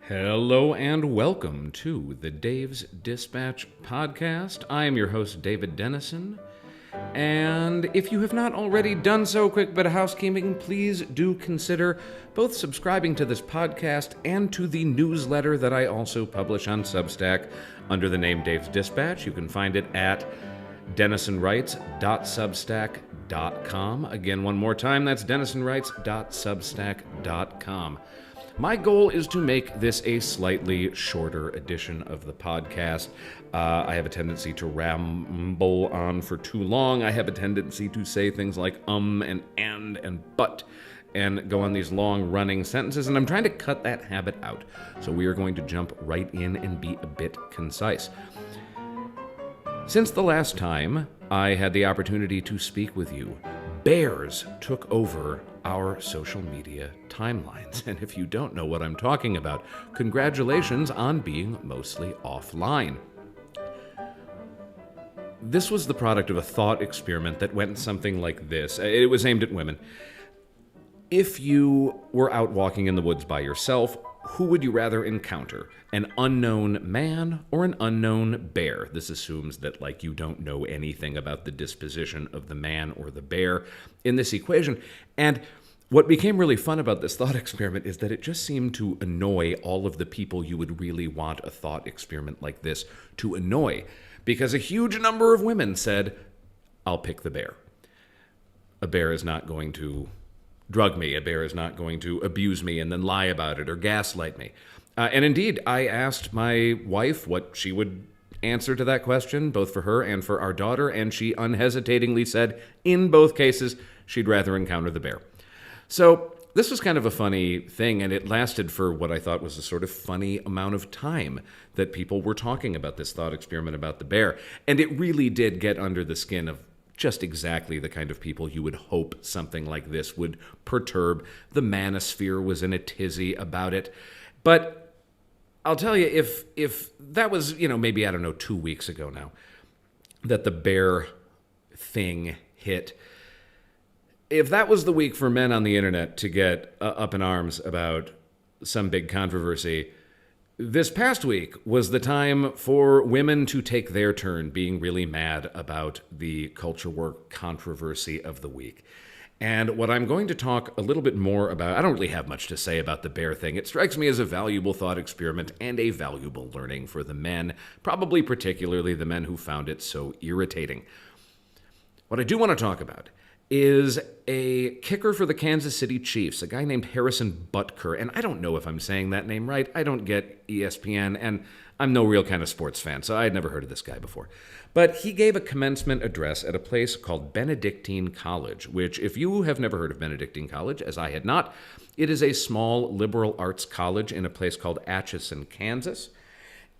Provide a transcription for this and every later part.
Hello and welcome to the Dave's Dispatch podcast. I am your host, David Dennison. And if you have not already done so, quick bit of housekeeping, please do consider both subscribing to this podcast and to the newsletter that I also publish on Substack under the name Dave's Dispatch. You can find it at DennisonWrites.substack.com. Again, one more time, that's DennisonWrites.substack.com. My goal is to make this a slightly shorter edition of the podcast. I have a tendency to ramble on for too long. I have a tendency to say things like and but and go on these long running sentences, and I'm trying to cut that habit out. So we are going to jump right in and be a bit concise. Since the last time I had the opportunity to speak with you, bears took over our social media timelines. And if you don't know what I'm talking about, congratulations on being mostly offline. This was the product of a thought experiment that went something like this. It was aimed at women. If you were out walking in the woods by yourself, who would you rather encounter? An unknown man or an unknown bear? This assumes that, you don't know anything about the disposition of the man or the bear in this equation. And what became really fun about this thought experiment is that it just seemed to annoy all of the people you would really want a thought experiment like this to annoy, because a huge number of women said, I'll pick the bear. A bear is not going to drug me. A bear is not going to abuse me and then lie about it or gaslight me. And indeed, I asked my wife what she would answer to that question, both for her and for our daughter, and she unhesitatingly said, in both cases, she'd rather encounter the bear. So this was kind of a funny thing, and it lasted for what I thought was a sort of funny amount of time that people were talking about this thought experiment about the bear. And it really did get under the skin of just exactly the kind of people you would hope something like this would perturb. The manosphere was in a tizzy about it. But I'll tell you, if that was, maybe, 2 weeks ago now, that the bear thing hit, if that was the week for men on the internet to get up in arms about some big controversy, this past week was the time for women to take their turn being really mad about the culture war controversy of the week. And what I'm going to talk a little bit more about, I don't really have much to say about the bear thing. It strikes me as a valuable thought experiment and a valuable learning for the men, probably particularly the men who found it so irritating. What I do want to talk about is a kicker for the Kansas City Chiefs, a guy named Harrison Butker. And I don't know if I'm saying that name right. I don't get ESPN, and I'm no real kind of sports fan, so I had never heard of this guy before. But he gave a commencement address at a place called Benedictine College, which, if you have never heard of Benedictine College, as I had not, it is a small liberal arts college in a place called Atchison, Kansas.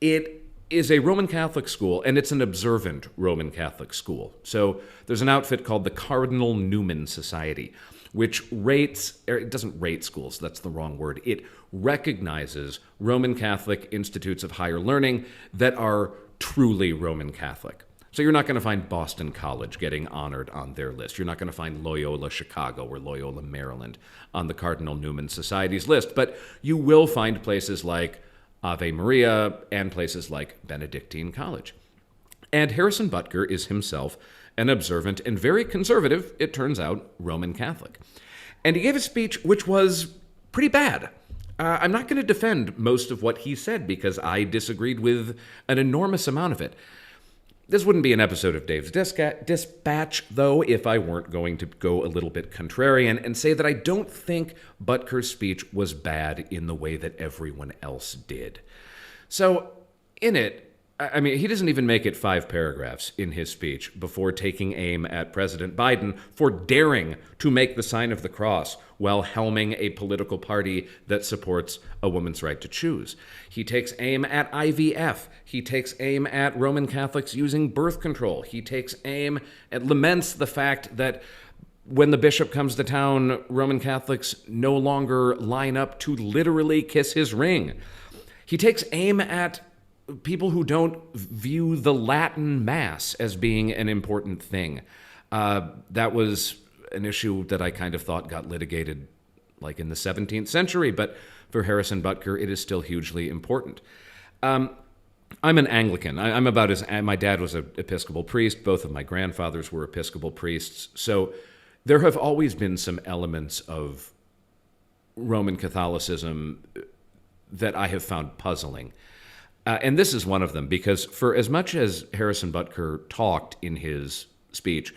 It is a Roman Catholic school, and it's an observant Roman Catholic school. So there's an outfit called the Cardinal Newman Society, which it doesn't rate schools, that's the wrong word. It recognizes Roman Catholic institutes of higher learning that are truly Roman Catholic. So you're not going to find Boston College getting honored on their list. You're not going to find Loyola Chicago or Loyola Maryland on the Cardinal Newman Society's list, but you will find places like Ave Maria and places like Benedictine College. And Harrison Butker is himself an observant and very conservative, it turns out, Roman Catholic. And he gave a speech which was pretty bad. I'm not going to defend most of what he said because I disagreed with an enormous amount of it. This wouldn't be an episode of Dave's Dispatch, though, if I weren't going to go a little bit contrarian and say that I don't think Butker's speech was bad in the way that everyone else did. So, in it, he doesn't even make it 5 paragraphs in his speech before taking aim at President Biden for daring to make the sign of the cross while helming a political party that supports a woman's right to choose. He takes aim at IVF. He takes aim at Roman Catholics using birth control. He takes aim at laments the fact that when the bishop comes to town, Roman Catholics no longer line up to literally kiss his ring. He takes aim at people who don't view the Latin Mass as being an important thing. That was an issue that I kind of thought got litigated in the 17th century, but for Harrison Butker, it is still hugely important. I'm an Anglican. I'm about as my dad was an Episcopal priest. Both of my grandfathers were Episcopal priests. So there have always been some elements of Roman Catholicism that I have found puzzling. And this is one of them, because for as much as Harrison Butker talked in his speech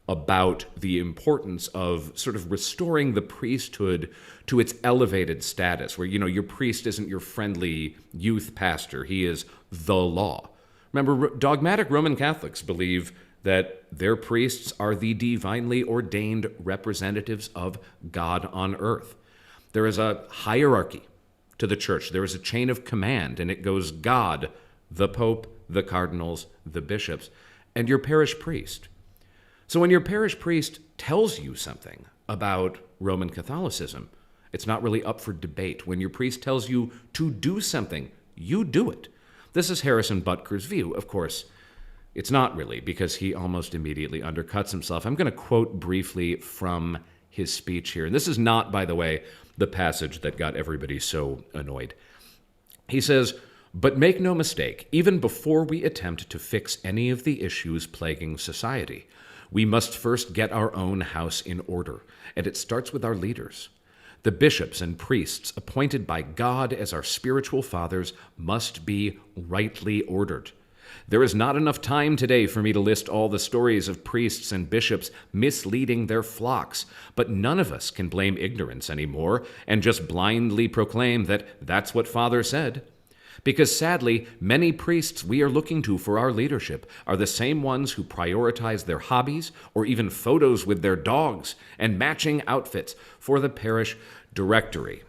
about the importance of sort of restoring the priesthood to its elevated status, where, your priest isn't your friendly youth pastor, he is the law. Remember, dogmatic Roman Catholics believe that their priests are the divinely ordained representatives of God on earth. There is a hierarchy to the church. There is a chain of command, and it goes God, the Pope, the cardinals, the bishops, and your parish priest. So when your parish priest tells you something about Roman Catholicism, it's not really up for debate. When your priest tells you to do something, you do it. This is Harrison Butker's view. Of course, it's not really, because he almost immediately undercuts himself. I'm going to quote briefly from his speech here. And this is not, by the way, the passage that got everybody so annoyed. He says, "But make no mistake, even before we attempt to fix any of the issues plaguing society, we must first get our own house in order, and it starts with our leaders. The bishops and priests appointed by God as our spiritual fathers must be rightly ordered. There is not enough time today for me to list all the stories of priests and bishops misleading their flocks, but none of us can blame ignorance anymore and just blindly proclaim that that's what Father said. Because sadly, many priests we are looking to for our leadership are the same ones who prioritize their hobbies or even photos with their dogs and matching outfits for the parish directory."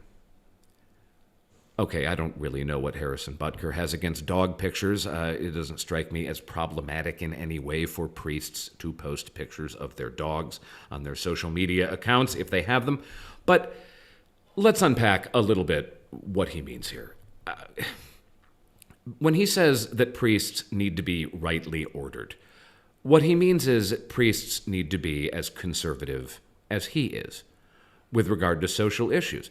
Okay, I don't really know what Harrison Butker has against dog pictures. It doesn't strike me as problematic in any way for priests to post pictures of their dogs on their social media accounts if they have them. But let's unpack a little bit what he means here. When he says that priests need to be rightly ordered, what he means is that priests need to be as conservative as he is with regard to social issues.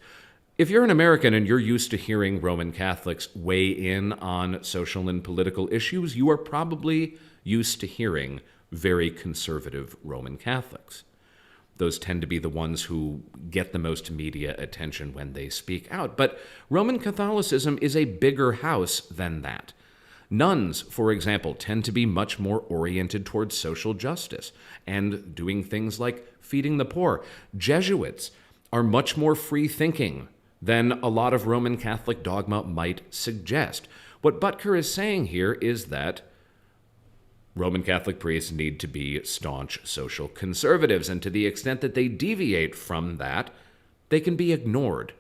If you're an American and you're used to hearing Roman Catholics weigh in on social and political issues, you are probably used to hearing very conservative Roman Catholics. Those tend to be the ones who get the most media attention when they speak out. But Roman Catholicism is a bigger house than that. Nuns, for example, tend to be much more oriented towards social justice and doing things like feeding the poor. Jesuits are much more free-thinking than a lot of Roman Catholic dogma might suggest. What Butker is saying here is that Roman Catholic priests need to be staunch social conservatives, and to the extent that they deviate from that, they can be ignored.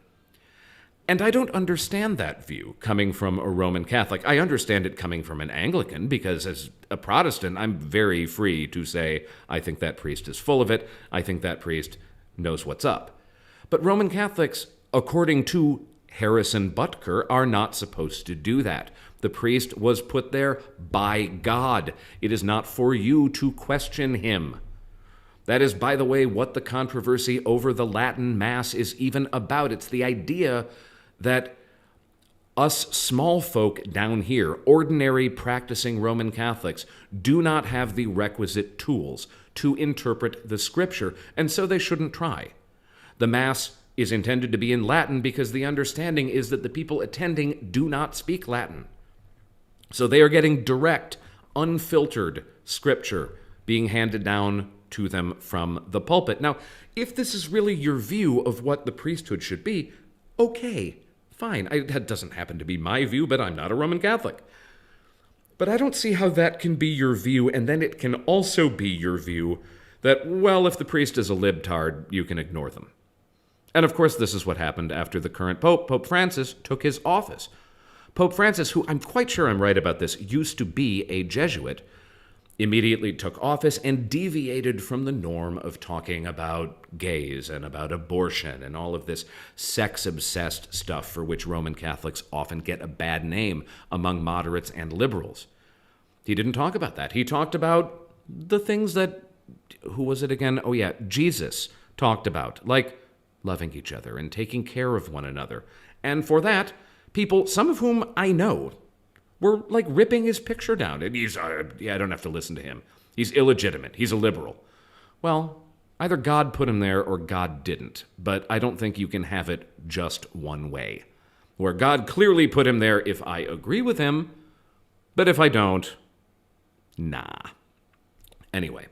And I don't understand that view coming from a Roman Catholic. I understand it coming from an Anglican, because as a Protestant, I'm very free to say, I think that priest is full of it, I think that priest knows what's up. But Roman Catholics, according to Harrison Butker, are not supposed to do that. The priest was put there by God. It is not for you to question him. That is, by the way, what the controversy over the Latin Mass is even about. It's the idea that us small folk down here, ordinary practicing Roman Catholics, do not have the requisite tools to interpret the Scripture, and so they shouldn't try. The Mass is intended to be in Latin because the understanding is that the people attending do not speak Latin. So they are getting direct, unfiltered Scripture being handed down to them from the pulpit. Now, if this is really your view of what the priesthood should be, okay, fine. That doesn't happen to be my view, but I'm not a Roman Catholic. But I don't see how that can be your view, and then it can also be your view that, well, if the priest is a libtard, you can ignore them. And of course, this is what happened after the current Pope, Pope Francis, took his office. Pope Francis, who I'm quite sure I'm right about this, used to be a Jesuit, immediately took office and deviated from the norm of talking about gays and about abortion and all of this sex-obsessed stuff for which Roman Catholics often get a bad name among moderates and liberals. He didn't talk about that. He talked about the things that, who was it again? Oh yeah, Jesus talked about, like loving each other and taking care of one another And for that, people, some of whom I know, were like ripping his picture down. And he's, I don't have to listen to him. He's illegitimate. He's a liberal. Well, either God put him there or God didn't. But I don't think you can have it just one way. Where God clearly put him there if I agree with him, but if I don't, nah. Anyway,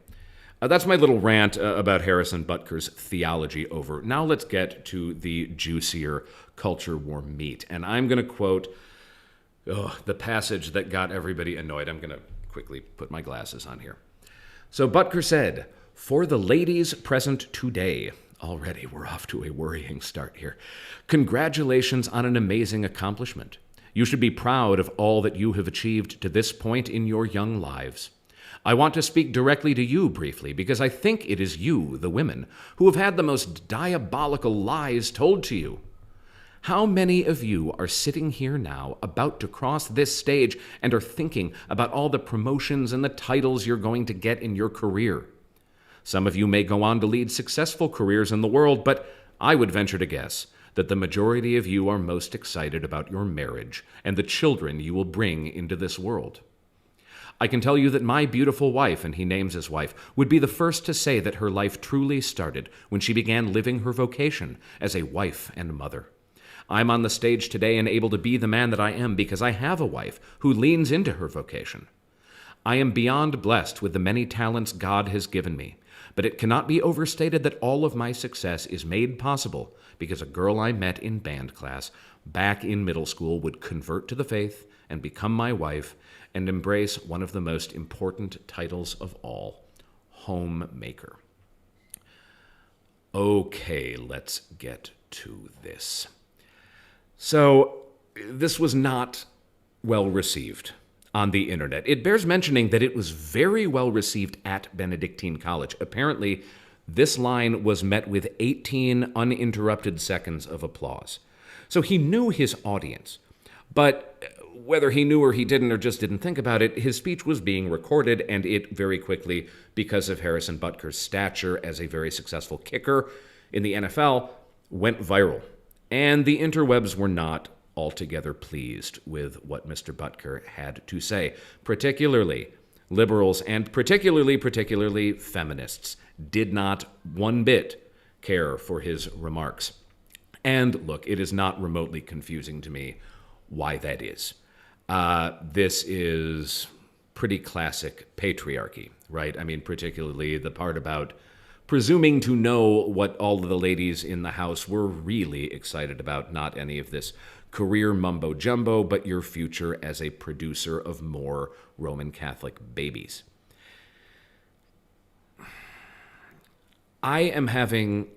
that's my little rant about Harrison Butker's theology over. Now let's get to the juicier culture war meat. And I'm going to quote the passage that got everybody annoyed. I'm going to quickly put my glasses on here. So Butker said, "For the ladies present today," already we're off to a worrying start here, "congratulations on an amazing accomplishment. You should be proud of all that you have achieved to this point in your young lives. I want to speak directly to you briefly because I think it is you, the women, who have had the most diabolical lies told to you. How many of you are sitting here now about to cross this stage and are thinking about all the promotions and the titles you're going to get in your career? Some of you may go on to lead successful careers in the world, but I would venture to guess that the majority of you are most excited about your marriage and the children you will bring into this world. I can tell you that my beautiful wife," and he names his wife, "would be the first to say that her life truly started when she began living her vocation as a wife and mother. I'm on the stage today and able to be the man that I am because I have a wife who leans into her vocation. I am beyond blessed with the many talents God has given me, but it cannot be overstated that all of my success is made possible because a girl I met in band class back in middle school would convert to the faith and become my wife and embrace one of the most important titles of all, homemaker." Okay, let's get to this. So, this was not well received on the internet. It bears mentioning that it was very well received at Benedictine College. Apparently, this line was met with 18 uninterrupted seconds of applause. So he knew his audience, but whether he knew or he didn't or just didn't think about it, his speech was being recorded, and it very quickly, because of Harrison Butker's stature as a very successful kicker in the NFL, went viral. And the interwebs were not altogether pleased with what Mr. Butker had to say. Particularly liberals and particularly feminists did not one bit care for his remarks. And look, it is not remotely confusing to me why that is. This is pretty classic patriarchy, right? I mean, particularly the part about presuming to know what all of the ladies in the house were really excited about, not any of this career mumbo-jumbo, but your future as a producer of more Roman Catholic babies. I am having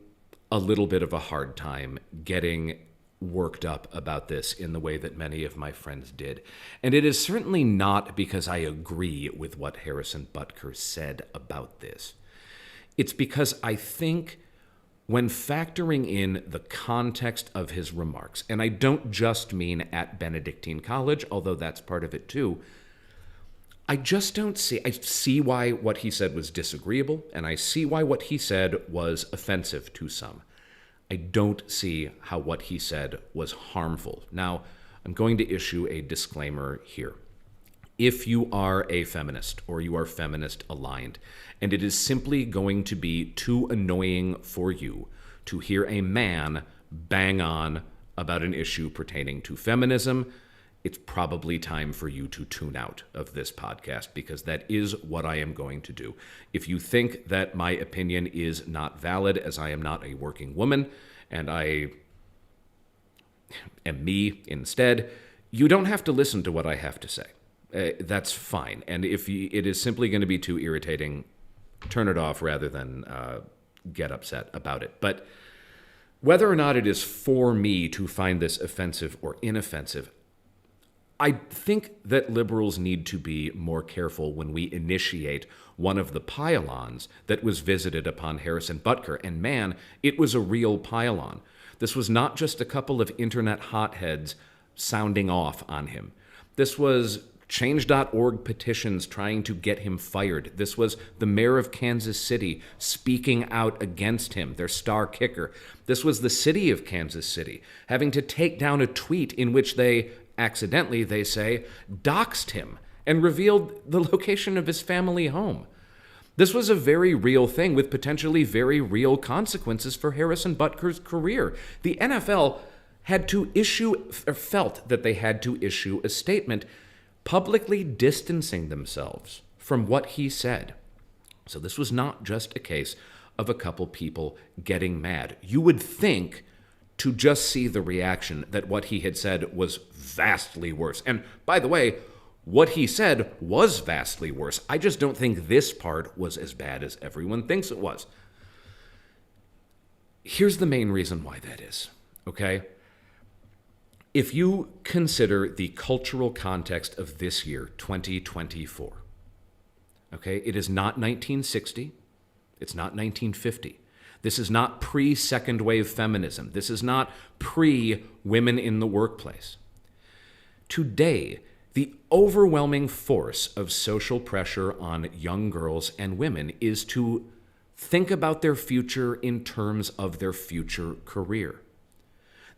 a little bit of a hard time getting worked up about this in the way that many of my friends did. And it is certainly not because I agree with what Harrison Butker said about this. It's because I think when factoring in the context of his remarks, and I don't just mean at Benedictine College, although that's part of it too, I see why what he said was disagreeable, and I see why what he said was offensive to some. I don't see how what he said was harmful. Now, I'm going to issue a disclaimer here. If you are a feminist or you are feminist aligned, and it is simply going to be too annoying for you to hear a man bang on about an issue pertaining to feminism, it's probably time for you to tune out of this podcast, because that is what I am going to do. If you think that my opinion is not valid, as I am not a working woman and I am me instead, you don't have to listen to what I have to say. That's fine. And if it is simply going to be too irritating, turn it off rather than get upset about it. But whether or not it is for me to find this offensive or inoffensive, I think that liberals need to be more careful when we initiate one of the pylons that was visited upon Harrison Butker. And man, it was a real pylon. This was not just a couple of internet hotheads sounding off on him. This was Change.org petitions trying to get him fired. This was the mayor of Kansas City speaking out against him, their star kicker. This was the city of Kansas City having to take down a tweet in which they accidentally, they say, doxed him and revealed the location of his family home. This was a very real thing with potentially very real consequences for Harrison Butker's career. The NFL had to felt that they had to issue a statement publicly distancing themselves from what he said. So this was not just a case of a couple people getting mad. You would think, to just see the reaction, that what he had said was vastly worse. And by the way, what he said was vastly worse. I just don't think this part was as bad as everyone thinks it was. Here's the main reason why that is, okay? If you consider the cultural context of this year, 2024, okay, it is not 1960, it's not 1950. This is not pre-second wave feminism. This is not pre-women in the workplace. Today, the overwhelming force of social pressure on young girls and women is to think about their future in terms of their future career.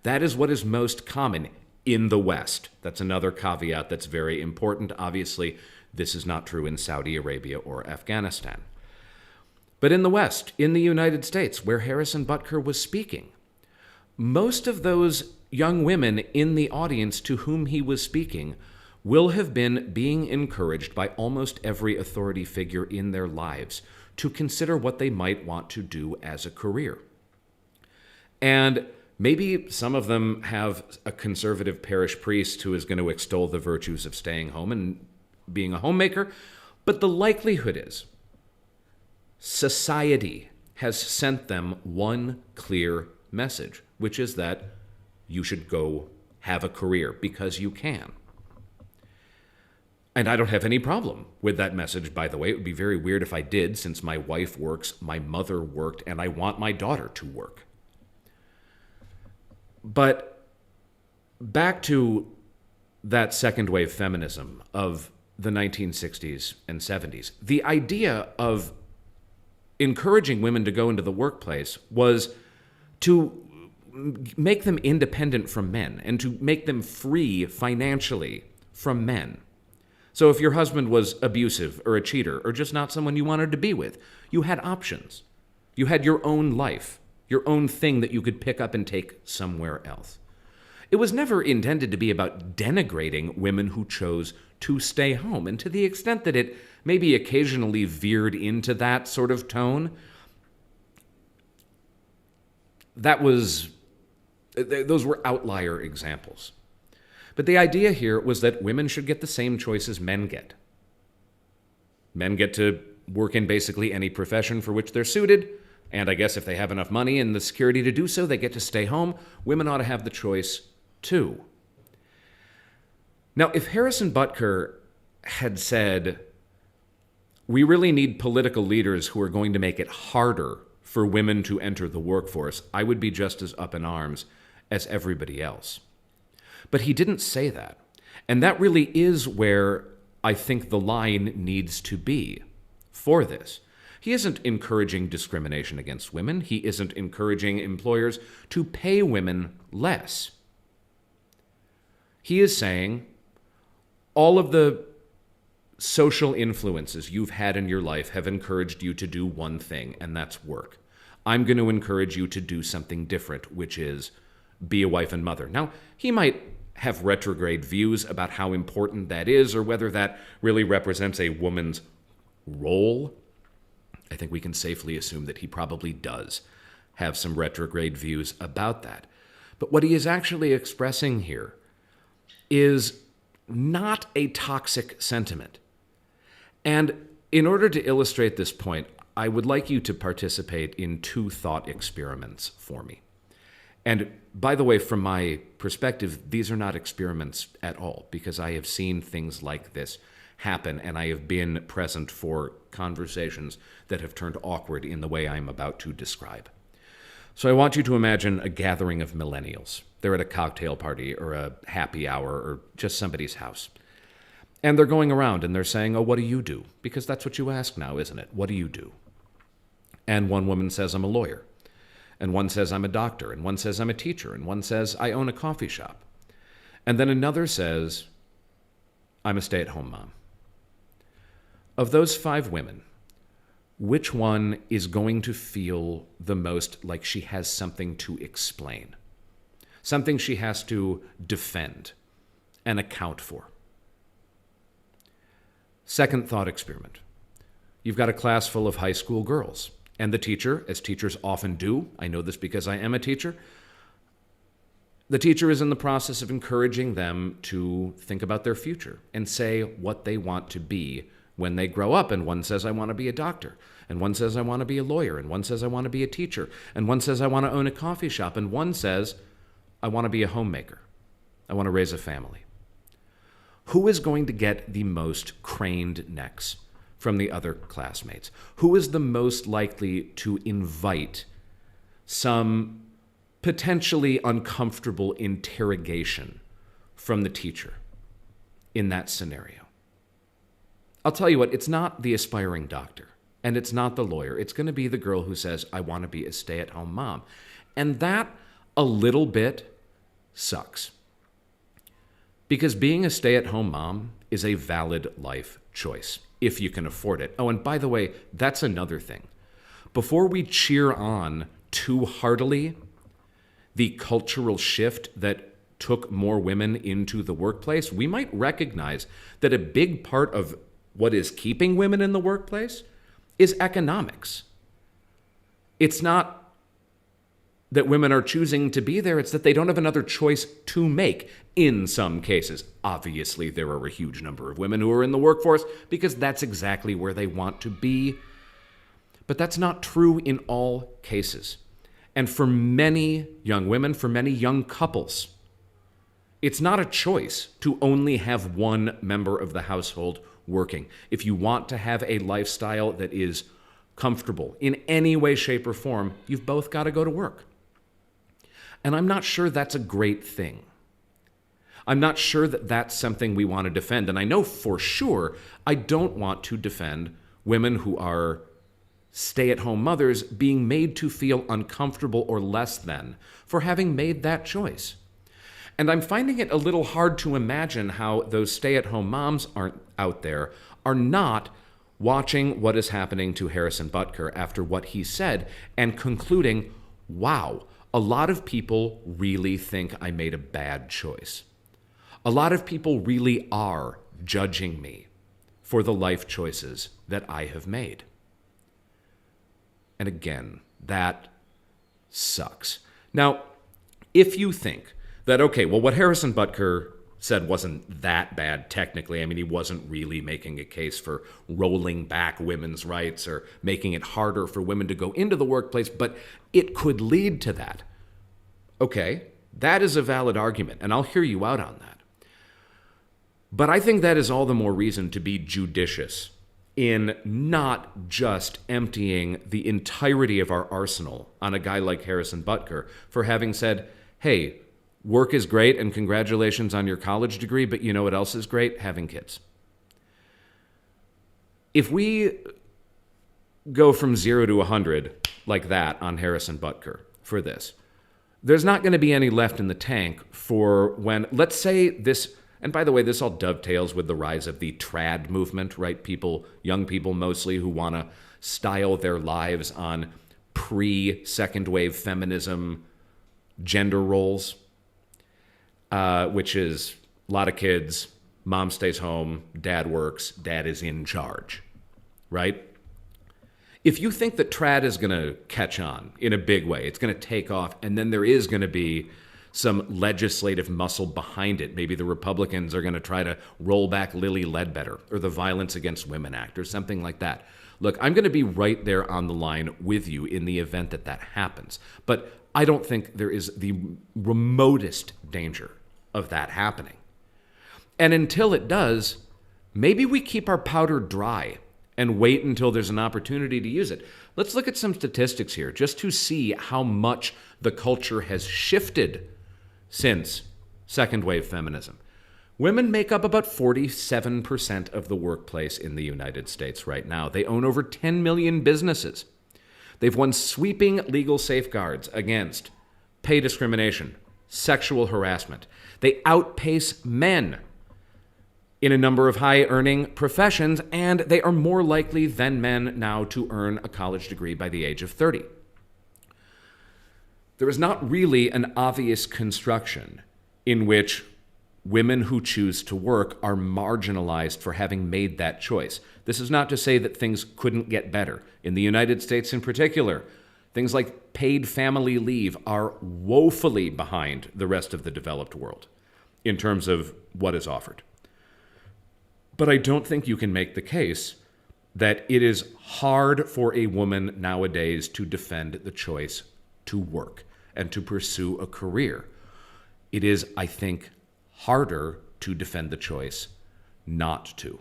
That is what is most common in the West. That's another caveat that's very important. Obviously, this is not true in Saudi Arabia or Afghanistan. But in the West, in the United States, where Harrison Butker was speaking, most of those young women in the audience to whom he was speaking will have been being encouraged by almost every authority figure in their lives to consider what they might want to do as a career. And maybe some of them have a conservative parish priest who is going to extol the virtues of staying home and being a homemaker, but the likelihood is society has sent them one clear message, which is that you should go have a career because you can. And I don't have any problem with that message, by the way. It would be very weird if I did, since my wife works, my mother worked, and I want my daughter to work. But back to that second wave feminism of the 1960s and 70s, the idea of encouraging women to go into the workplace was to make them independent from men and to make them free financially from men. So if your husband was abusive or a cheater or just not someone you wanted to be with, you had options. You had your own life, your own thing that you could pick up and take somewhere else. It was never intended to be about denigrating women who chose to stay home. And to the extent that it maybe occasionally veered into that sort of tone, those were outlier examples. But the idea here was that women should get the same choices men get. Men get to work in basically any profession for which they're suited, and I guess if they have enough money and the security to do so, they get to stay home. Women ought to have the choice too. Now, if Harrison Butker had said, we really need political leaders who are going to make it harder for women to enter the workforce, I would be just as up in arms as everybody else. But he didn't say that. And that really is where I think the line needs to be for this. He isn't encouraging discrimination against women. He isn't encouraging employers to pay women less. He is saying all of the social influences you've had in your life have encouraged you to do one thing, and that's work. I'm going to encourage you to do something different, which is be a wife and mother. Now, he might have retrograde views about how important that is or whether that really represents a woman's role. I think we can safely assume that he probably does have some retrograde views about that. But what he is actually expressing here is not a toxic sentiment. And in order to illustrate this point, I would like you to participate in two thought experiments for me. And by the way, from my perspective, these are not experiments at all, because I have seen things like this happen, and I have been present for conversations that have turned awkward in the way I'm about to describe. So I want you to imagine a gathering of millennials. They're at a cocktail party or a happy hour or just somebody's house. And they're going around and they're saying, oh, what do you do? Because that's what you ask now, isn't it? What do you do? And one woman says, I'm a lawyer. And one says, I'm a doctor. And one says, I'm a teacher. And one says, I own a coffee shop. And then another says, I'm a stay-at-home mom. Of those 5 women, which one is going to feel the most like she has something to explain? Something she has to defend and account for? Second thought experiment. You've got a class full of high school girls, and the teacher, as teachers often do, I know this because I am a teacher, the teacher is in the process of encouraging them to think about their future and say what they want to be when they grow up. And one says, I want to be a doctor. And one says, I want to be a lawyer. And one says, I want to be a teacher. And one says, I want to own a coffee shop. And one says, I want to be a homemaker. I want to raise a family. Who is going to get the most craned necks from the other classmates? Who is the most likely to invite some potentially uncomfortable interrogation from the teacher in that scenario? I'll tell you what, it's not the aspiring doctor, and it's not the lawyer. It's going to be the girl who says, I want to be a stay-at-home mom. And that, a little bit, sucks. Because being a stay-at-home mom is a valid life choice, if you can afford it. Oh, and by the way, that's another thing. Before we cheer on too heartily the cultural shift that took more women into the workplace, we might recognize that a big part of what is keeping women in the workplace is economics. It's not that women are choosing to be there, it's that they don't have another choice to make in some cases. Obviously, there are a huge number of women who are in the workforce because that's exactly where they want to be. But that's not true in all cases. And for many young women, for many young couples, it's not a choice to only have one member of the household working. If you want to have a lifestyle that is comfortable in any way, shape, or form, you've both got to go to work. And I'm not sure that's a great thing. I'm not sure that that's something we want to defend. And I know for sure I don't want to defend women who are stay-at-home mothers being made to feel uncomfortable or less than for having made that choice. And I'm finding it a little hard to imagine how those stay-at-home moms out there are not watching what is happening to Harrison Butker after what he said and concluding, wow, a lot of people really think I made a bad choice. A lot of people really are judging me for the life choices that I have made. And again, that sucks. Now, if you think that, okay, well, what Harrison Butker said wasn't that bad technically. I mean, he wasn't really making a case for rolling back women's rights or making it harder for women to go into the workplace, but it could lead to that. Okay, that is a valid argument, and I'll hear you out on that. But I think that is all the more reason to be judicious in not just emptying the entirety of our arsenal on a guy like Harrison Butker for having said, hey, work is great and congratulations on your college degree, but you know what else is great? Having kids. If we go from 0 to 100 like that on Harrison Butker for this, there's not going to be any left in the tank for when, let's say this, and by the way, this all dovetails with the rise of the trad movement, right? People, young people mostly, who want to style their lives on pre-second wave feminism gender roles, which is a lot of kids, mom stays home, dad works, dad is in charge, right? If you think that trad is going to catch on in a big way, it's going to take off, and then there is going to be some legislative muscle behind it. Maybe the Republicans are going to try to roll back Lilly Ledbetter or the Violence Against Women Act or something like that. Look, I'm going to be right there on the line with you in the event that that happens. But I don't think there is the remotest danger of that happening. And until it does, maybe we keep our powder dry and wait until there's an opportunity to use it. Let's look at some statistics here just to see how much the culture has shifted since second wave feminism. Women make up about 47% of the workplace in the United States right now. They own over 10 million businesses. They've won sweeping legal safeguards against pay discrimination, sexual harassment. They outpace men in a number of high-earning professions, and they are more likely than men now to earn a college degree by the age of 30. There is not really an obvious construction in which women who choose to work are marginalized for having made that choice. This is not to say that things couldn't get better. In the United States in particular, things like paid family leave are woefully behind the rest of the developed world in terms of what is offered. But I don't think you can make the case that it is hard for a woman nowadays to defend the choice to work and to pursue a career. It is, I think, harder to defend the choice not to.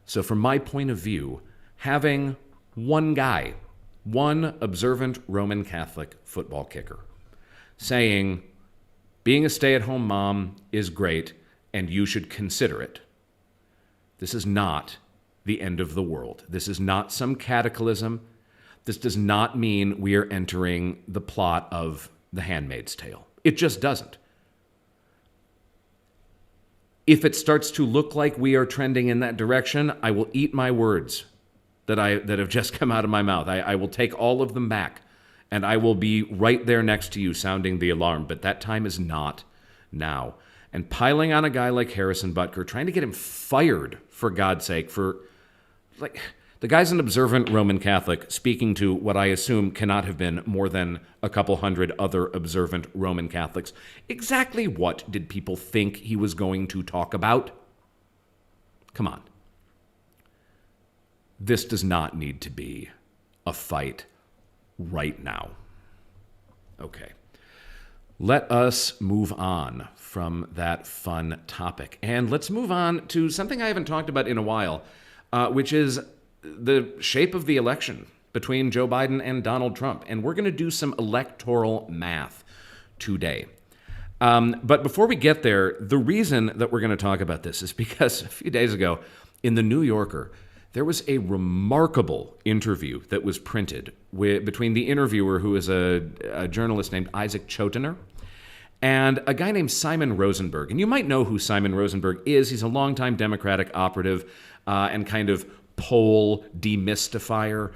So from my point of view, having one guy, one observant Roman Catholic football kicker, saying, being a stay-at-home mom is great and you should consider it. This is not the end of the world. This is not some cataclysm. This does not mean we are entering the plot of The Handmaid's Tale. It just doesn't. If it starts to look like we are trending in that direction, I will eat my words that have just come out of my mouth. I will take all of them back, and I will be right there next to you sounding the alarm. But that time is not now. And piling on a guy like Harrison Butker, trying to get him fired, for God's sake, the guy's an observant Roman Catholic speaking to what I assume cannot have been more than a couple hundred other observant Roman Catholics. Exactly what did people think he was going to talk about? Come on. This does not need to be a fight right now. Okay. Let us move on from that fun topic. And let's move on to something I haven't talked about in a while, which is the shape of the election between Joe Biden and Donald Trump. And we're going to do some electoral math today. But before we get there, the reason that we're going to talk about this is because a few days ago in The New Yorker, there was a remarkable interview that was printed between the interviewer, who is a journalist named Isaac Chotiner, and a guy named Simon Rosenberg. And you might know who Simon Rosenberg is. He's a longtime Democratic operative and kind of poll demystifier.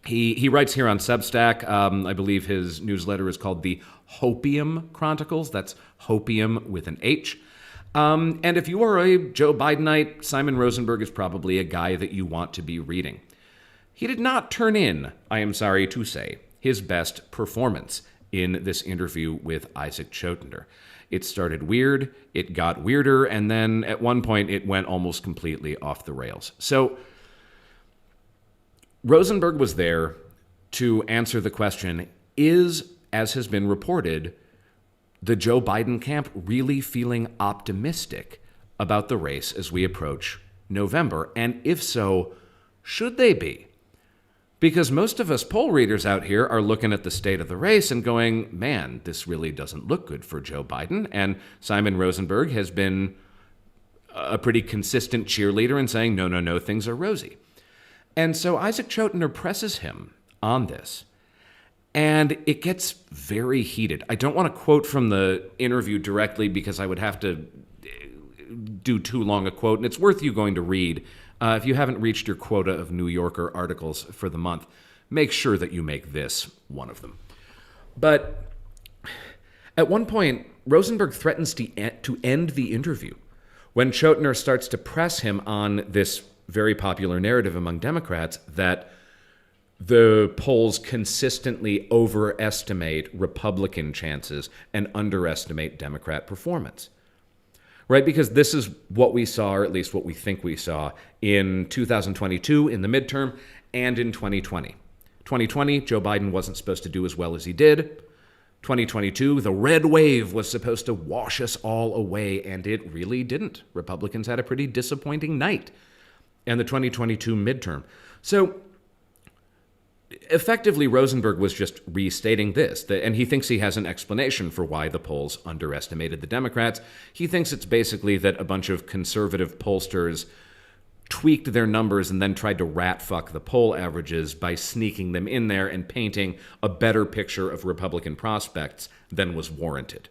He writes here on Substack. I believe his newsletter is called the Hopium Chronicles. That's Hopium with an H. And if you are a Joe Bidenite, Simon Rosenberg is probably a guy that you want to be reading. He did not turn in, I am sorry to say, his best performance in this interview with Isaac Chotiner. It started weird, it got weirder, and then at one point it went almost completely off the rails. So Rosenberg was there to answer the question, is, as has been reported, the Joe Biden camp really feeling optimistic about the race as we approach November? And if so, should they be? Because most of us poll readers out here are looking at the state of the race and going, man, this really doesn't look good for Joe Biden. And Simon Rosenberg has been a pretty consistent cheerleader in saying, no, things are rosy. And so Isaac Chotiner presses him on this. And it gets very heated. I don't want to quote from the interview directly because I would have to do too long a quote, and it's worth you going to read. If you haven't reached your quota of New Yorker articles for the month, make sure that you make this one of them. But at one point, Rosenberg threatens to end the interview when Chotiner starts to press him on this very popular narrative among Democrats that the polls consistently overestimate Republican chances and underestimate Democrat performance. Right? Because this is what we saw, or at least what we think we saw, in 2022, in the midterm, and in 2020. 2020, Joe Biden wasn't supposed to do as well as he did. 2022, the red wave was supposed to wash us all away, and it really didn't. Republicans had a pretty disappointing night in the 2022 midterm. So effectively, Rosenberg was just restating this, and he thinks he has an explanation for why the polls underestimated the Democrats. He thinks it's basically that a bunch of conservative pollsters tweaked their numbers and then tried to rat fuck the poll averages by sneaking them in there and painting a better picture of Republican prospects than was warranted.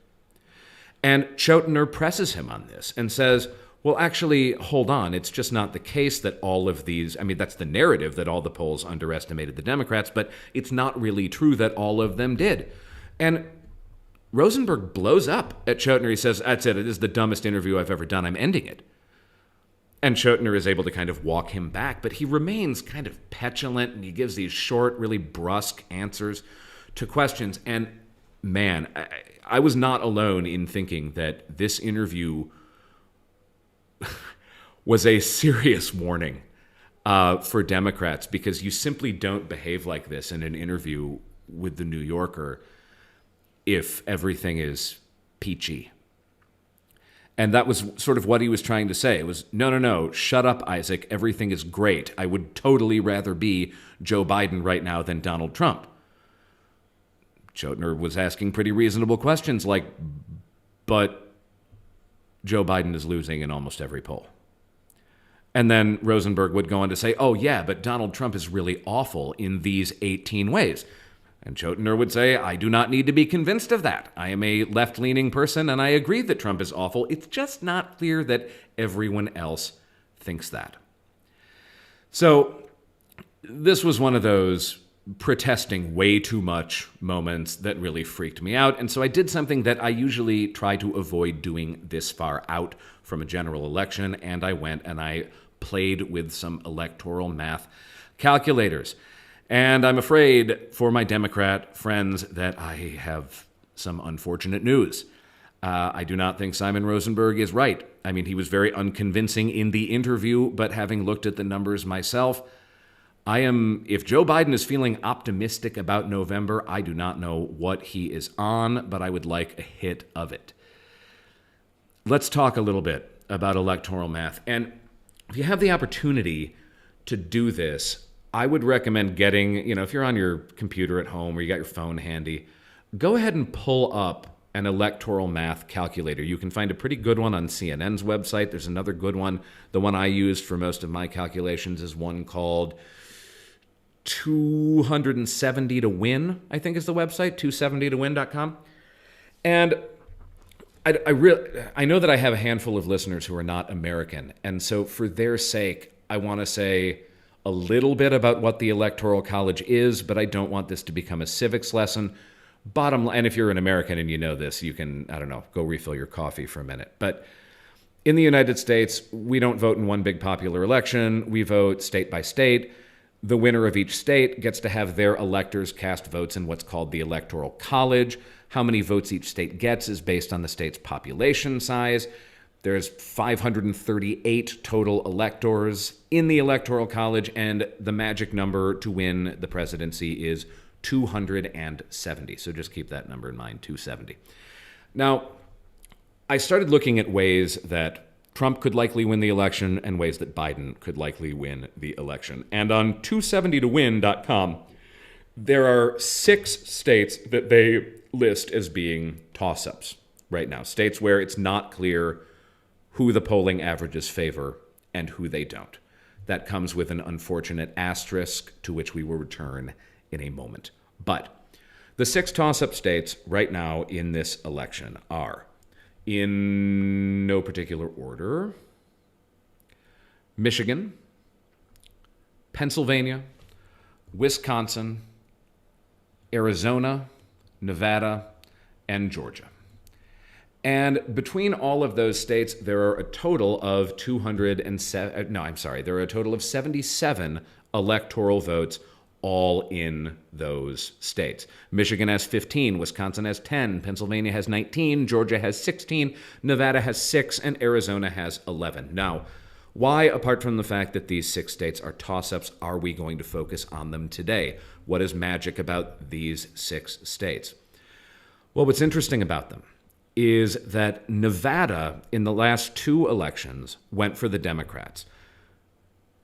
And Chotiner presses him on this and says, well, actually, hold on. It's just not the case that all of these, I mean, that's the narrative that all the polls underestimated the Democrats, but it's not really true that all of them did. And Rosenberg blows up at Chotiner. He says, that's it. It is the dumbest interview I've ever done. I'm ending it. And Chotiner is able to kind of walk him back, but he remains kind of petulant, and he gives these short, really brusque answers to questions. And man, I was not alone in thinking that this interview was a serious warning for Democrats, because you simply don't behave like this in an interview with the New Yorker if everything is peachy. And that was sort of what he was trying to say. It was, no, shut up, Isaac. Everything is great. I would totally rather be Joe Biden right now than Donald Trump. Chotiner was asking pretty reasonable questions like, but Joe Biden is losing in almost every poll. And then Rosenberg would go on to say, oh yeah, but Donald Trump is really awful in these 18 ways. And Chotiner would say, I do not need to be convinced of that. I am a left-leaning person, and I agree that Trump is awful. It's just not clear that everyone else thinks that. So this was one of those protesting way too much moments that really freaked me out. And so I did something that I usually try to avoid doing this far out from a general election, and I went and I played with some electoral math calculators. And I'm afraid for my Democrat friends that I have some unfortunate news. I do not think Simon Rosenberg is right. I mean, he was very unconvincing in the interview, but having looked at the numbers myself, if Joe Biden is feeling optimistic about November, I do not know what he is on, but I would like a hit of it. Let's talk a little bit about electoral math. And if you have the opportunity to do this, I would recommend getting, if you're on your computer at home or you got your phone handy, go ahead and pull up an electoral math calculator. You can find a pretty good one on CNN's website. There's another good one. The one I used for most of my calculations is one called 270 to win, I think is the website, 270towin.com. And I know that I have a handful of listeners who are not American, and so for their sake, I want to say a little bit about what the Electoral College is, but I don't want this to become a civics lesson. Bottom line, and if you're an American and you know this, you can, go refill your coffee for a minute. But in the United States, we don't vote in one big popular election. We vote state by state. The winner of each state gets to have their electors cast votes in what's called the Electoral College. How many votes each state gets is based on the state's population size. There's 538 total electors in the Electoral College, and the magic number to win the presidency is 270. So just keep that number in mind, 270. Now, I started looking at ways that Trump could likely win the election and ways that Biden could likely win the election. And on 270towin.com, there are 6 states that they list as being toss-ups right now. States where it's not clear who the polling averages favor and who they don't. That comes with an unfortunate asterisk to which we will return in a moment. But the 6 toss-up states right now in this election are, in no particular order, Michigan, Pennsylvania, Wisconsin, Arizona, Nevada, and Georgia. And between all of those states, there are a total of 77 electoral votes, all in those states. Michigan has 15, Wisconsin has 10, Pennsylvania has 19, Georgia has 16, Nevada has 6, and Arizona has 11. Now, why, apart from the fact that these 6 states are toss-ups, are we going to focus on them today? What is magic about these 6 states? Well, what's interesting about them is that Nevada, in the last 2 elections, went for the Democrats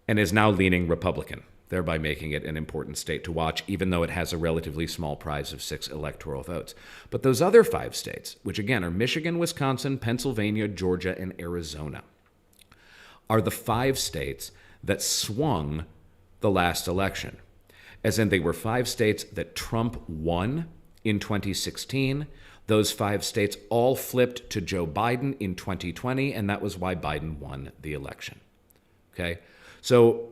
and is now leaning Republican. thereby making it an important state to watch, even though it has a relatively small prize of 6 electoral votes. But those other 5 states, which again are Michigan, Wisconsin, Pennsylvania, Georgia, and Arizona, are the 5 states that swung the last election. As in, they were 5 states that Trump won in 2016. Those 5 states all flipped to Joe Biden in 2020, and that was why Biden won the election. Okay? So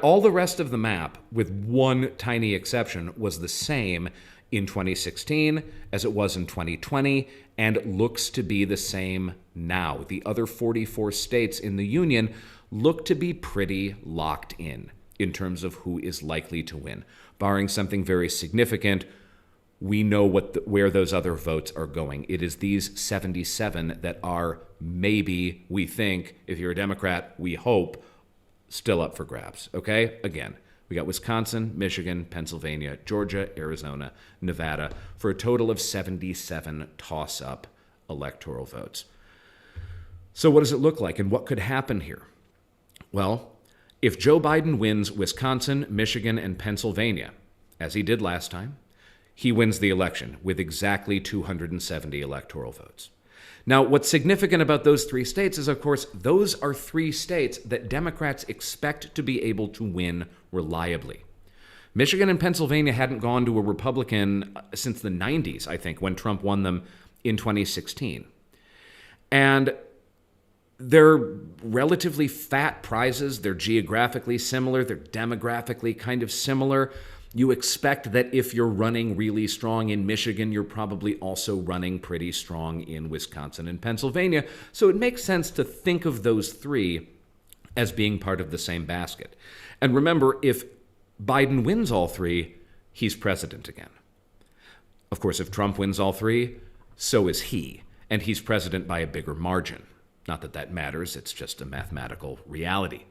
all the rest of the map, with one tiny exception, was the same in 2016 as it was in 2020, and looks to be the same now. The other 44 states in the union look to be pretty locked in terms of who is likely to win. Barring something very significant, we know where those other votes are going. It is these 77 that are maybe, we think, if you're a Democrat, we hope, still up for grabs. Okay? Again, we got Wisconsin, Michigan, Pennsylvania, Georgia, Arizona, Nevada, for a total of 77 toss-up electoral votes. So what does it look like, and what could happen here? Well, if Joe Biden wins Wisconsin, Michigan, and Pennsylvania, as he did last time, he wins the election with exactly 270 electoral votes. Now, what's significant about those 3 states is, of course, those are 3 states that Democrats expect to be able to win reliably. Michigan and Pennsylvania hadn't gone to a Republican since the 90s, I think, when Trump won them in 2016. And they're relatively fat prizes. They're geographically similar. They're demographically kind of similar. You expect that if you're running really strong in Michigan, you're probably also running pretty strong in Wisconsin and Pennsylvania. So it makes sense to think of those 3 as being part of the same basket. And remember, if Biden wins all 3, he's president again. Of course, if Trump wins all 3, so is he. And he's president by a bigger margin. Not that that matters, it's just a mathematical reality.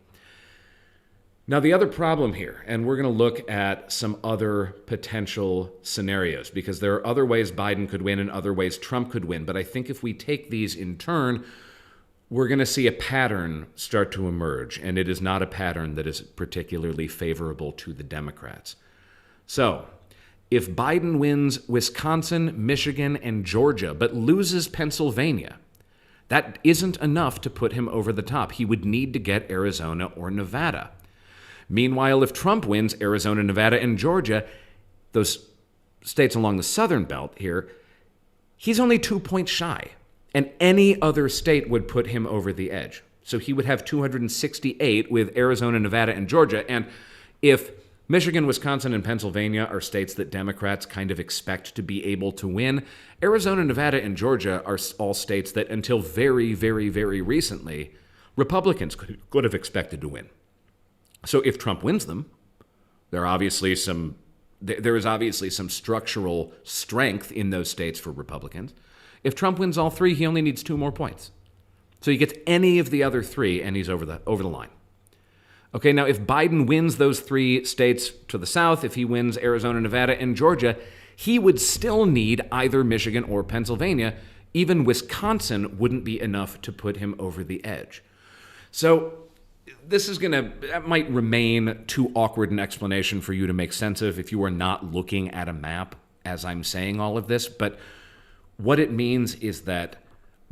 Now, the other problem here, and we're going to look at some other potential scenarios, because there are other ways Biden could win and other ways Trump could win, but I think if we take these in turn, we're going to see a pattern start to emerge, and it is not a pattern that is particularly favorable to the Democrats. So, if Biden wins Wisconsin, Michigan, and Georgia, but loses Pennsylvania, that isn't enough to put him over the top. He would need to get Arizona or Nevada. Meanwhile, if Trump wins Arizona, Nevada, and Georgia, those states along the southern belt here, he's only 2 points shy, and any other state would put him over the edge. So he would have 268 with Arizona, Nevada, and Georgia. And if Michigan, Wisconsin, and Pennsylvania are states that Democrats kind of expect to be able to win, Arizona, Nevada, and Georgia are all states that until very, very, very recently, Republicans could have expected to win. So if Trump wins them, there is obviously some structural strength in those states for Republicans. If Trump wins all 3, he only needs 2 more points. So he gets any of the other 3, and he's over the line. Okay, now if Biden wins those 3 states to the south, if he wins Arizona, Nevada, and Georgia, he would still need either Michigan or Pennsylvania. Even Wisconsin wouldn't be enough to put him over the edge. So that might remain too awkward an explanation for you to make sense of if you are not looking at a map as I'm saying all of this, but what it means is that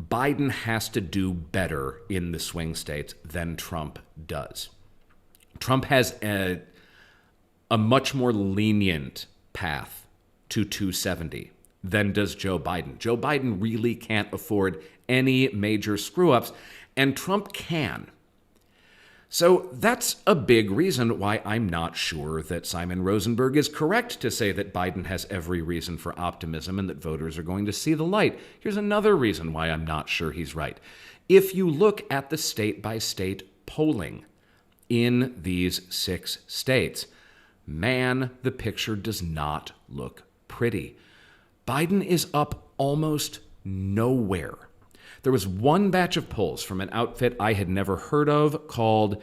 Biden has to do better in the swing states than Trump does. Trump has a much more lenient path to 270 than does Joe Biden. Joe Biden really can't afford any major screw-ups, and Trump can. So that's a big reason why I'm not sure that Simon Rosenberg is correct to say that Biden has every reason for optimism and that voters are going to see the light. Here's another reason why I'm not sure he's right. If you look at the state-by-state polling in these 6 states, man, the picture does not look pretty. Biden is up almost nowhere. There was one batch of polls from an outfit I had never heard of called,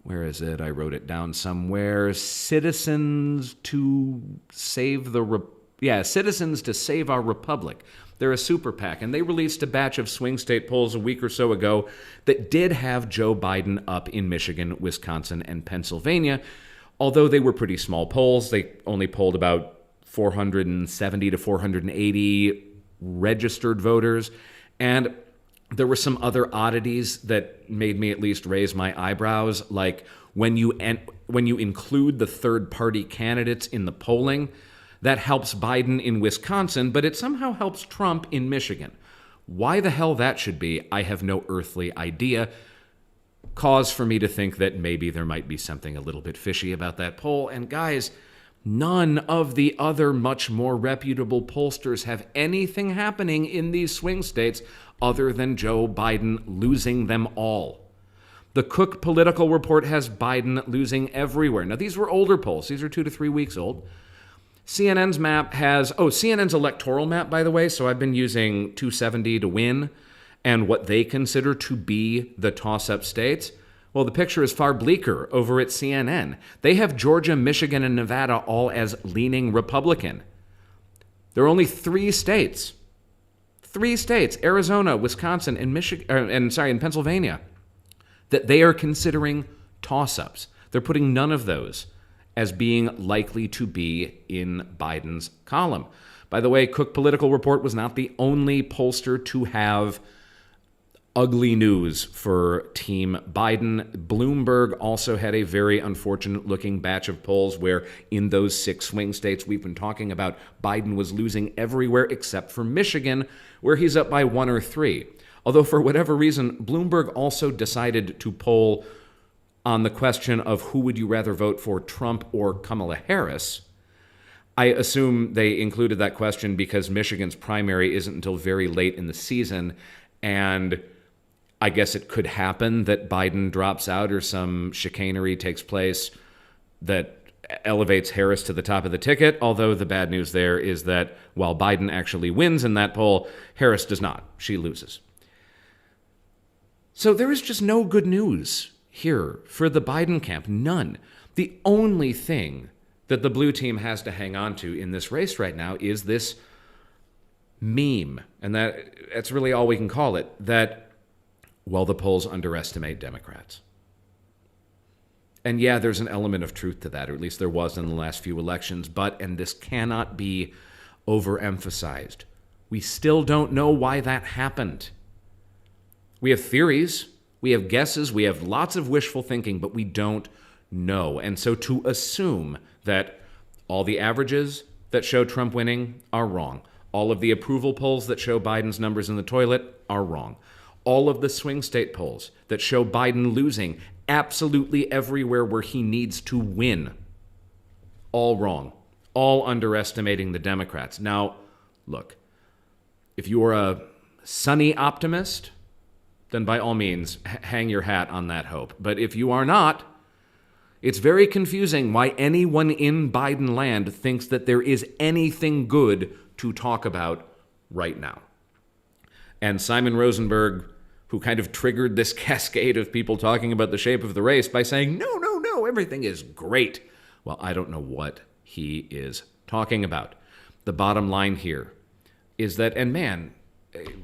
where is it? I wrote it down somewhere. Citizens to Save Our Republic. They're a super PAC, and they released a batch of swing state polls a week or so ago that did have Joe Biden up in Michigan, Wisconsin, and Pennsylvania. although they were pretty small polls. They only polled about 470 to 480 registered voters. And there were some other oddities that made me at least raise my eyebrows, like when you include the third-party candidates in the polling, that helps Biden in Wisconsin, but it somehow helps Trump in Michigan. Why the hell that should be, I have no earthly idea. Cause for me to think that maybe there might be something a little bit fishy about that poll. And guys, none of the other much more reputable pollsters have anything happening in these swing states other than Joe Biden losing them all. The Cook Political Report has Biden losing everywhere. Now, these were older polls. These are 2 to 3 weeks old. CNN's map has, CNN's electoral map, by the way, so I've been using 270 to win and what they consider to be the toss-up states. Well, the picture is far bleaker over at CNN. They have Georgia, Michigan, and Nevada all as leaning Republican. There are only 3 states, Arizona, Wisconsin, and and Pennsylvania, that they are considering toss-ups. They're putting none of those as being likely to be in Biden's column. By the way, Cook Political Report was not the only pollster to have ugly news for Team Biden. Bloomberg also had a very unfortunate-looking batch of polls where in those 6 swing states we've been talking about, Biden was losing everywhere except for Michigan, where he's up by 1 or 3. Although for whatever reason, Bloomberg also decided to poll on the question of who would you rather vote for, Trump or Kamala Harris. I assume they included that question because Michigan's primary isn't until very late in the season, and I guess it could happen that Biden drops out or some chicanery takes place that elevates Harris to the top of the ticket, although the bad news there is that while Biden actually wins in that poll, Harris does not. She loses. So there is just no good news here for the Biden camp. None. The only thing that the blue team has to hang on to in this race right now is this meme, and that's really all we can call it, that, well, the polls underestimate Democrats. And yeah, there's an element of truth to that, or at least there was in the last few elections, and this cannot be overemphasized, we still don't know why that happened. We have theories, we have guesses, we have lots of wishful thinking, but we don't know. And so to assume that all the averages that show Trump winning are wrong, all of the approval polls that show Biden's numbers in the toilet are wrong, all of the swing state polls that show Biden losing absolutely everywhere where he needs to win, all wrong, all underestimating the Democrats. Now, look, if you are a sunny optimist, then by all means, hang your hat on that hope. But if you are not, it's very confusing why anyone in Biden land thinks that there is anything good to talk about right now. And Simon Rosenberg, who kind of triggered this cascade of people talking about the shape of the race by saying, no, everything is great. Well, I don't know what he is talking about. The bottom line here is that, and man,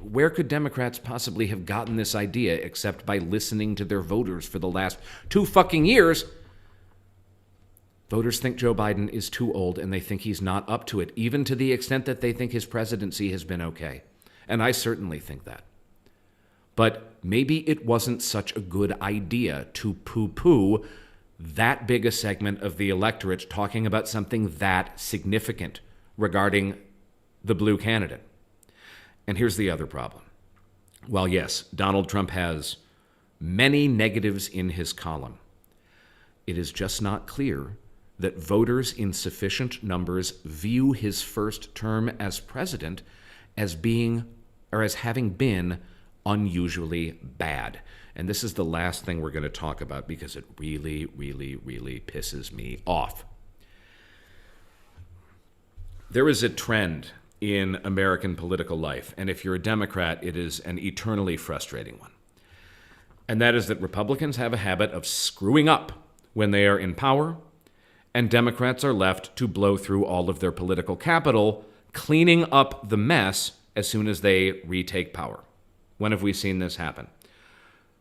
where could Democrats possibly have gotten this idea except by listening to their voters for the last 2 fucking years? Voters think Joe Biden is too old and they think he's not up to it, even to the extent that they think his presidency has been okay. And I certainly think that. But maybe it wasn't such a good idea to poo-poo that big a segment of the electorate talking about something that significant regarding the blue candidate. And here's the other problem. While yes, Donald Trump has many negatives in his column, it is just not clear that voters in sufficient numbers view his first term as president as being, or as having been, unusually bad. And this is the last thing we're going to talk about because it really, really, really pisses me off. There is a trend in American political life, and if you're a Democrat, it is an eternally frustrating one. And that is that Republicans have a habit of screwing up when they are in power, and Democrats are left to blow through all of their political capital, cleaning up the mess as soon as they retake power. When have we seen this happen?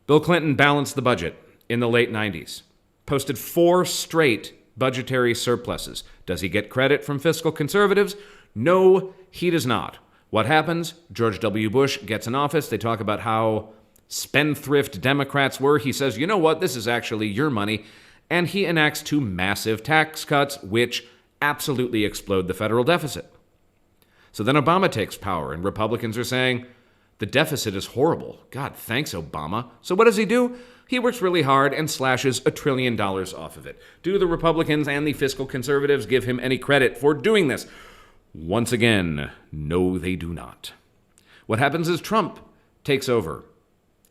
Bill Clinton balanced the budget in the late 90s, posted 4 straight budgetary surpluses. Does he get credit from fiscal conservatives? No, he does not. What happens? George W. Bush gets in office. They talk about how spendthrift Democrats were. He says, you know what? This is actually your money. And he enacts 2 massive tax cuts, which absolutely explode the federal deficit. So then Obama takes power, and Republicans are saying, the deficit is horrible. God, thanks, Obama. So what does he do? He works really hard and slashes $1 trillion off of it. Do the Republicans and the fiscal conservatives give him any credit for doing this? Once again, no, they do not. What happens is Trump takes over,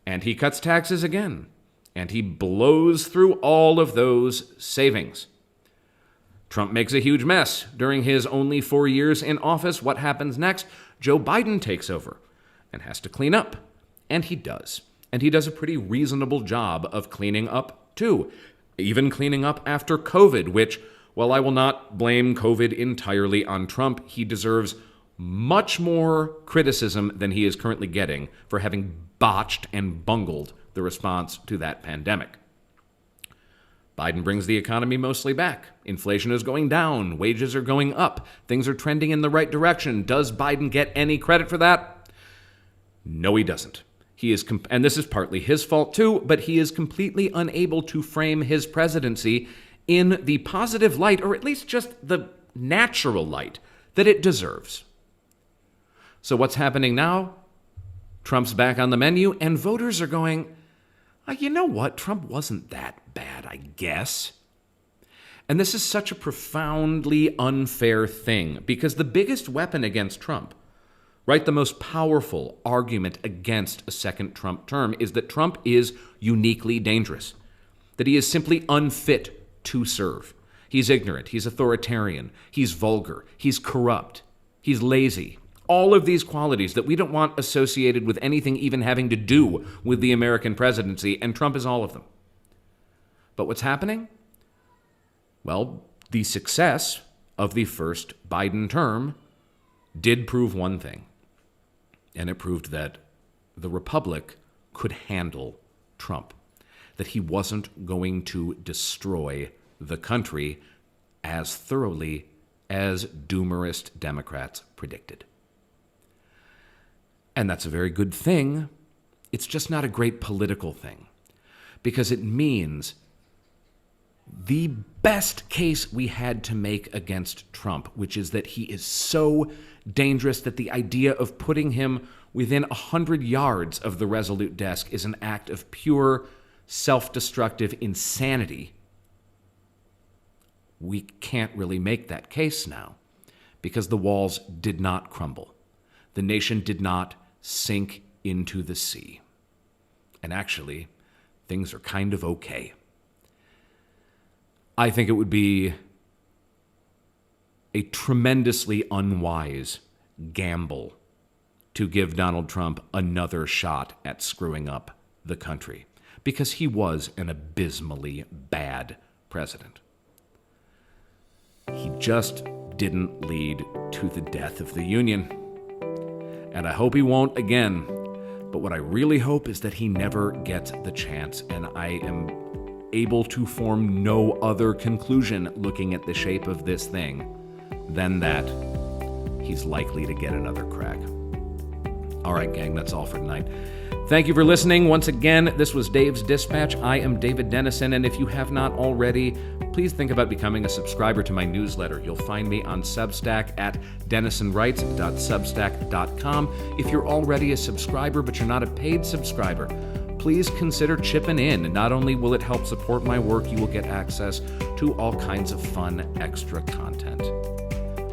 and he cuts taxes again, and he blows through all of those savings. Trump makes a huge mess during his only 4 years in office. What happens next? Joe Biden takes over and has to clean up, and he does. And he does a pretty reasonable job of cleaning up, too. Even cleaning up after COVID, which, while I will not blame COVID entirely on Trump, he deserves much more criticism than he is currently getting for having botched and bungled the response to that pandemic. Biden brings the economy mostly back. Inflation is going down. Wages are going up. Things are trending in the right direction. Does Biden get any credit for that? No, he doesn't. He is, and this is partly his fault too, but he is completely unable to frame his presidency in the positive light, or at least just the natural light, that it deserves. So what's happening now? Trump's back on the menu, and voters are going, you know what? Trump wasn't that bad, I guess. And this is such a profoundly unfair thing, because the biggest weapon against Trump, right, the most powerful argument against a second Trump term, is that Trump is uniquely dangerous, that he is simply unfit to serve. He's ignorant, he's authoritarian, he's vulgar, he's corrupt, he's lazy. All of these qualities that we don't want associated with anything even having to do with the American presidency, and Trump is all of them. But what's happening? Well, the success of the first Biden term did prove one thing, and it proved that the Republic could handle Trump, that he wasn't going to destroy the country as thoroughly as doomerist Democrats predicted. And that's a very good thing. It's just not a great political thing, because it means the best case we had to make against Trump, which is that he is so dangerous that the idea of putting him within 100 yards of the Resolute desk is an act of pure self-destructive insanity. We can't really make that case now, because the walls did not crumble. The nation did not sink into the sea. And actually, things are kind of okay. I think it would be a tremendously unwise gamble to give Donald Trump another shot at screwing up the country, because he was an abysmally bad president. He just didn't lead to the death of the Union. And I hope he won't again. But what I really hope is that he never gets the chance, and I am able to form no other conclusion looking at the shape of this thing than that he's likely to get another crack. All right, gang, that's all for tonight. Thank you for listening. Once again, this was Dave's Dispatch. I am David Dennison, and if you have not already, please think about becoming a subscriber to my newsletter. You'll find me on Substack at DennisonWrites.substack.com. If you're already a subscriber, but you're not a paid subscriber, please consider chipping in. Not only will it help support my work, you will get access to all kinds of fun extra content.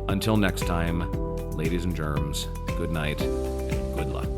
Until next time, ladies and germs, good night and good luck.